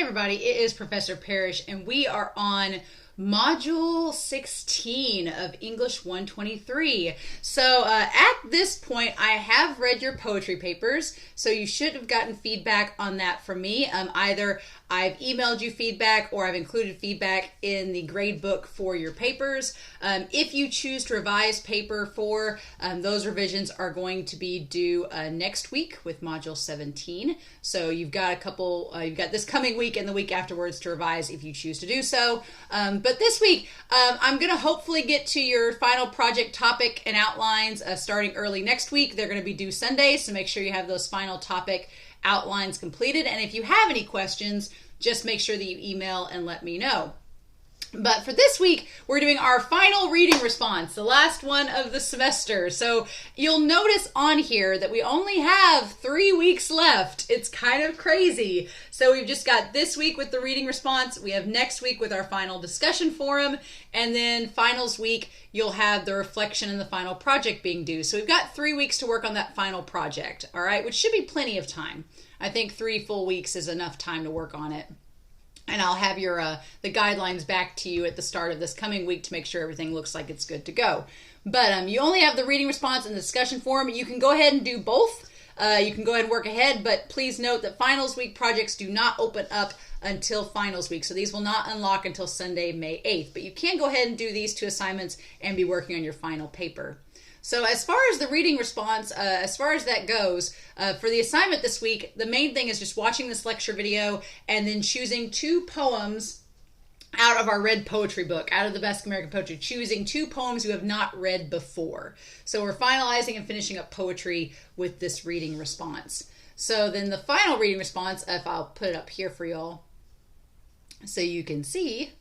everybody, it is Professor Parish, and we are on Module 16 of English 123. So at this point, I have read your poetry papers, so you should have gotten feedback on that from me. Either I've emailed you feedback or I've included feedback in the grade book for your papers. If you choose to revise paper 4, those revisions are going to be due next week with Module 17. So you've got you've got this coming week and the week afterwards to revise if you choose to do so. But this week, I'm going to hopefully get to your final project topic and outlines starting early next week. They're going to be due Sunday, so make sure you have those final topic outlines completed. And if you have any questions, just make sure that you email and let me know. But for this week, we're doing our final reading response, the last one of the semester. So you'll notice on here that we only have 3 weeks left. It's kind of crazy. So we've just got this week with the reading response. We have next week with our final discussion forum. And then finals week, you'll have the reflection and the final project being due. So we've got 3 weeks to work on that final project, all right, which should be plenty of time. I think 3 full weeks is enough time to work on it. And I'll have the guidelines back to you at the start of this coming week to make sure everything looks like it's good to go. But you only have the reading response and the discussion forum. You can go ahead and do both. You can go ahead and work ahead, but please note that finals week projects do not open up until finals week. So these will not unlock until Sunday, May 8th. But you can go ahead and do these 2 assignments and be working on your final paper. So as far as the reading response, as far as that goes, for the assignment this week, the main thing is just watching this lecture video and then choosing 2 poems out of our read poetry book, out of the Best American Poetry, choosing 2 poems you have not read before. So we're finalizing and finishing up poetry with this reading response. So then the final reading response, if I'll put it up here for y'all so you can see.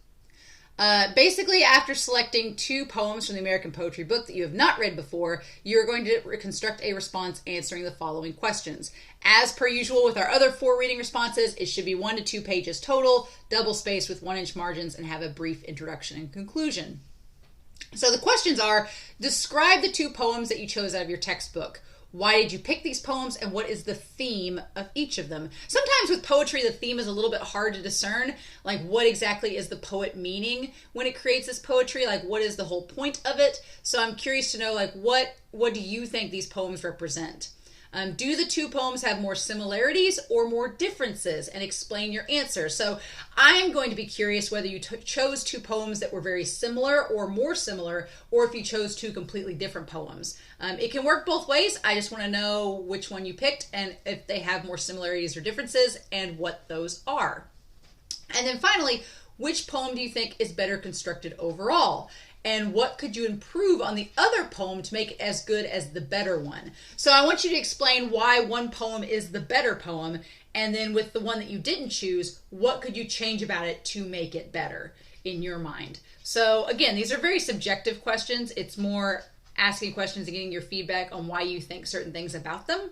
Basically, after selecting 2 poems from the American Poetry book that you have not read before, you're going to construct a response answering the following questions. As per usual with our other 4 reading responses, it should be 1 to 2 pages total, double spaced with 1-inch margins, and have a brief introduction and conclusion. So the questions are, describe the 2 poems that you chose out of your textbook. Why did you pick these poems, and what is the theme of each of them? Sometimes with poetry, the theme is a little bit hard to discern. Like, what exactly is the poet meaning when it creates this poetry? Like, what is the whole point of it? So I'm curious to know, like, what do you think these poems represent? Do the 2 poems have more similarities or more differences? And explain your answer. So I'm going to be curious whether you chose 2 poems that were very similar or more similar, or if you chose 2 completely different poems. It can work both ways. I just want to know which one you picked and if they have more similarities or differences and what those are. And then finally, which poem do you think is better constructed overall? And what could you improve on the other poem to make it as good as the better one? So I want you to explain why one poem is the better poem, and then with the one that you didn't choose, what could you change about it to make it better in your mind? So again, these are very subjective questions. It's more asking questions and getting your feedback on why you think certain things about them.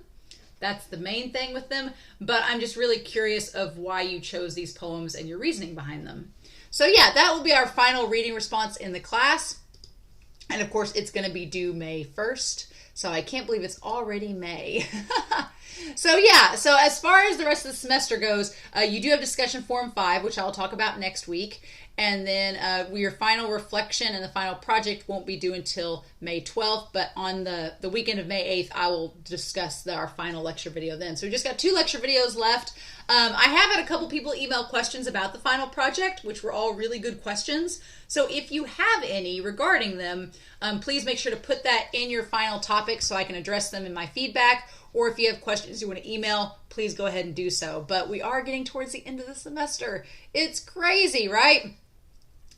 That's the main thing with them, but I'm just really curious of why you chose these poems and your reasoning behind them. So yeah, that will be our final reading response in the class. And of course, it's going to be due May 1st. So I can't believe it's already May. So yeah, so as far as the rest of the semester goes, you do have discussion forum 5, which I'll talk about next week. And then your final reflection and the final project won't be due until May 12th. But on the weekend of May 8th, I will discuss our final lecture video then. So we just got 2 lecture videos left. I have had a couple people email questions about the final project, which were all really good questions. So if you have any regarding them, please make sure to put that in your final topic so I can address them in my feedback. Or if you have questions you want to email, please go ahead and do so. But we are getting towards the end of the semester. It's crazy, right?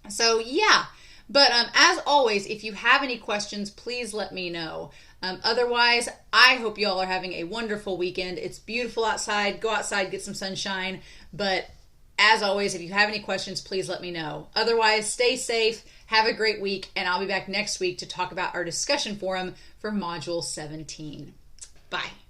So yeah, but as always, if you have any questions, please let me know. Otherwise, I hope you all are having a wonderful weekend. It's beautiful outside. Go outside, get some sunshine. But as always, if you have any questions, please let me know. Otherwise, stay safe, have a great week, and I'll be back next week to talk about our discussion forum for Module 17. Bye.